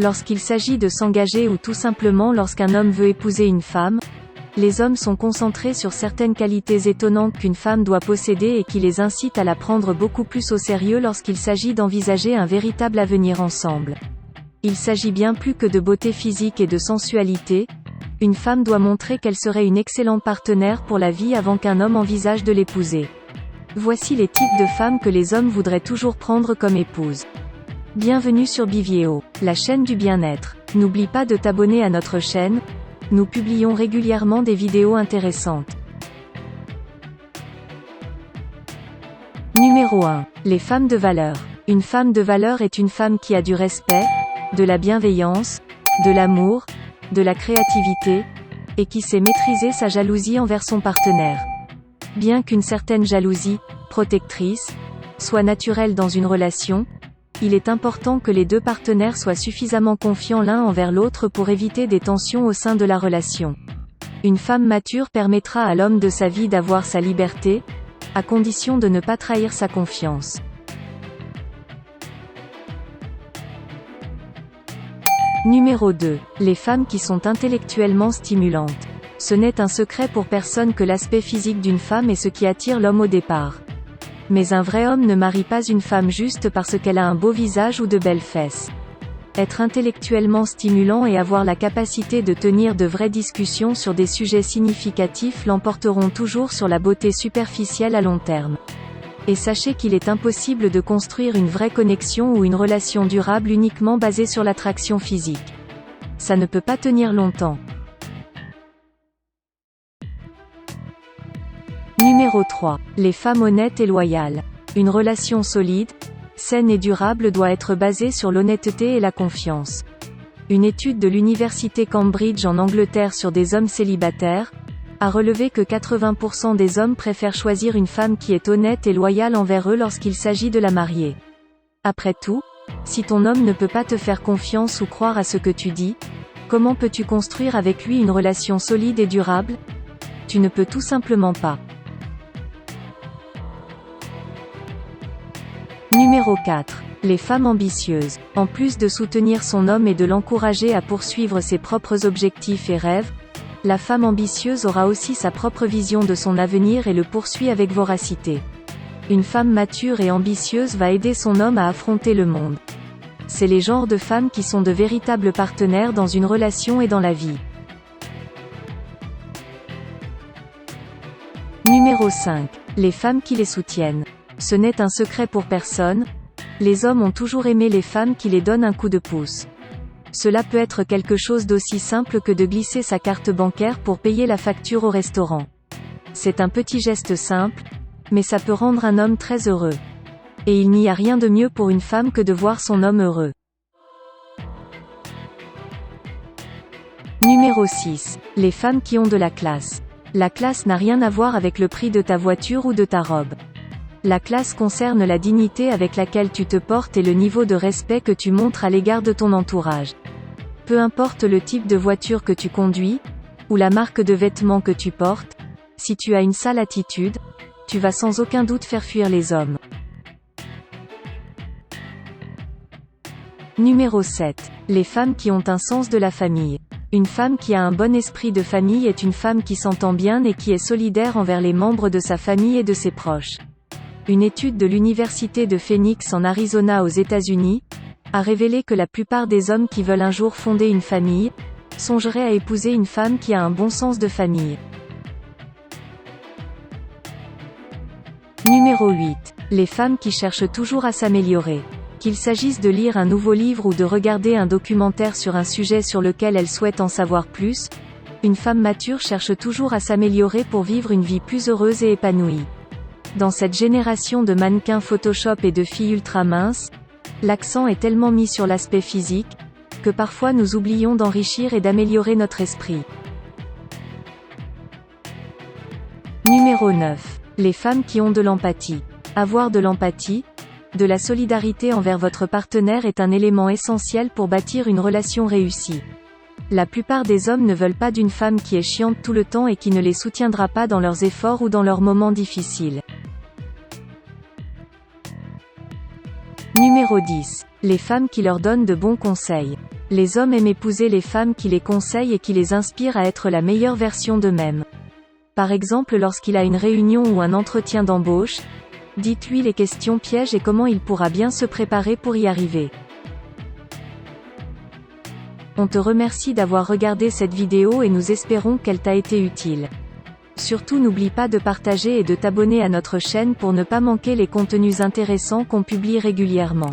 Lorsqu'il s'agit de s'engager ou tout simplement lorsqu'un homme veut épouser une femme, les hommes sont concentrés sur certaines qualités étonnantes qu'une femme doit posséder et qui les incitent à la prendre beaucoup plus au sérieux lorsqu'il s'agit d'envisager un véritable avenir ensemble. Il s'agit bien plus que de beauté physique et de sensualité. Une femme doit montrer qu'elle serait une excellente partenaire pour la vie avant qu'un homme envisage de l'épouser. Voici les types de femmes que les hommes voudraient toujours prendre comme épouse. Bienvenue sur Bivieo, la chaîne du bien-être. N'oublie pas de t'abonner à notre chaîne, nous publions régulièrement des vidéos intéressantes. Numéro 1. Les femmes de valeur. Une femme de valeur est une femme qui a du respect, de la bienveillance, de l'amour, de la créativité, et qui sait maîtriser sa jalousie envers son partenaire. Bien qu'une certaine jalousie, protectrice, soit naturelle dans une relation, il est important que les deux partenaires soient suffisamment confiants l'un envers l'autre pour éviter des tensions au sein de la relation. Une femme mature permettra à l'homme de sa vie d'avoir sa liberté, à condition de ne pas trahir sa confiance. Numéro 2. Les femmes qui sont intellectuellement stimulantes. Ce n'est un secret pour personne que l'aspect physique d'une femme est ce qui attire l'homme au départ. Mais un vrai homme ne marie pas une femme juste parce qu'elle a un beau visage ou de belles fesses. Être intellectuellement stimulant et avoir la capacité de tenir de vraies discussions sur des sujets significatifs l'emporteront toujours sur la beauté superficielle à long terme. Et sachez qu'il est impossible de construire une vraie connexion ou une relation durable uniquement basée sur l'attraction physique. Ça ne peut pas tenir longtemps. Numéro 3. Les femmes honnêtes et loyales. Une relation solide, saine et durable doit être basée sur l'honnêteté et la confiance. Une étude de l'université Cambridge en Angleterre sur des hommes célibataires a relevé que 80% des hommes préfèrent choisir une femme qui est honnête et loyale envers eux lorsqu'il s'agit de la marier. Après tout, si ton homme ne peut pas te faire confiance ou croire à ce que tu dis, comment peux-tu construire avec lui une relation solide et durable? Tu ne peux tout simplement pas. Numéro 4. Les femmes ambitieuses. En plus de soutenir son homme et de l'encourager à poursuivre ses propres objectifs et rêves, la femme ambitieuse aura aussi sa propre vision de son avenir et le poursuit avec voracité. Une femme mature et ambitieuse va aider son homme à affronter le monde. C'est les genres de femmes qui sont de véritables partenaires dans une relation et dans la vie. Numéro 5. Les femmes qui les soutiennent. Ce n'est un secret pour personne, les hommes ont toujours aimé les femmes qui les donnent un coup de pouce. Cela peut être quelque chose d'aussi simple que de glisser sa carte bancaire pour payer la facture au restaurant. C'est un petit geste simple, mais ça peut rendre un homme très heureux. Et il n'y a rien de mieux pour une femme que de voir son homme heureux. Numéro 6. Les femmes qui ont de la classe. La classe n'a rien à voir avec le prix de ta voiture ou de ta robe. La classe concerne la dignité avec laquelle tu te portes et le niveau de respect que tu montres à l'égard de ton entourage. Peu importe le type de voiture que tu conduis, ou la marque de vêtements que tu portes, si tu as une sale attitude, tu vas sans aucun doute faire fuir les hommes. Numéro 7. Les femmes qui ont un sens de la famille. Une femme qui a un bon esprit de famille est une femme qui s'entend bien et qui est solidaire envers les membres de sa famille et de ses proches. Une étude de l'université de Phoenix en Arizona aux États-Unis a révélé que la plupart des hommes qui veulent un jour fonder une famille songeraient à épouser une femme qui a un bon sens de famille. Numéro 8. Les femmes qui cherchent toujours à s'améliorer. Qu'il s'agisse de lire un nouveau livre ou de regarder un documentaire sur un sujet sur lequel elles souhaitent en savoir plus, une femme mature cherche toujours à s'améliorer pour vivre une vie plus heureuse et épanouie. Dans cette génération de mannequins Photoshop et de filles ultra minces, l'accent est tellement mis sur l'aspect physique, que parfois nous oublions d'enrichir et d'améliorer notre esprit. Numéro 9. Les femmes qui ont de l'empathie. Avoir de l'empathie, de la solidarité envers votre partenaire est un élément essentiel pour bâtir une relation réussie. La plupart des hommes ne veulent pas d'une femme qui est chiante tout le temps et qui ne les soutiendra pas dans leurs efforts ou dans leurs moments difficiles. Numéro 10. Les femmes qui leur donnent de bons conseils. Les hommes aiment épouser les femmes qui les conseillent et qui les inspirent à être la meilleure version d'eux-mêmes. Par exemple lorsqu'il a une réunion ou un entretien d'embauche, dites-lui les questions pièges et comment il pourra bien se préparer pour y arriver. On te remercie d'avoir regardé cette vidéo et nous espérons qu'elle t'a été utile. Surtout n'oublie pas de partager et de t'abonner à notre chaîne pour ne pas manquer les contenus intéressants qu'on publie régulièrement.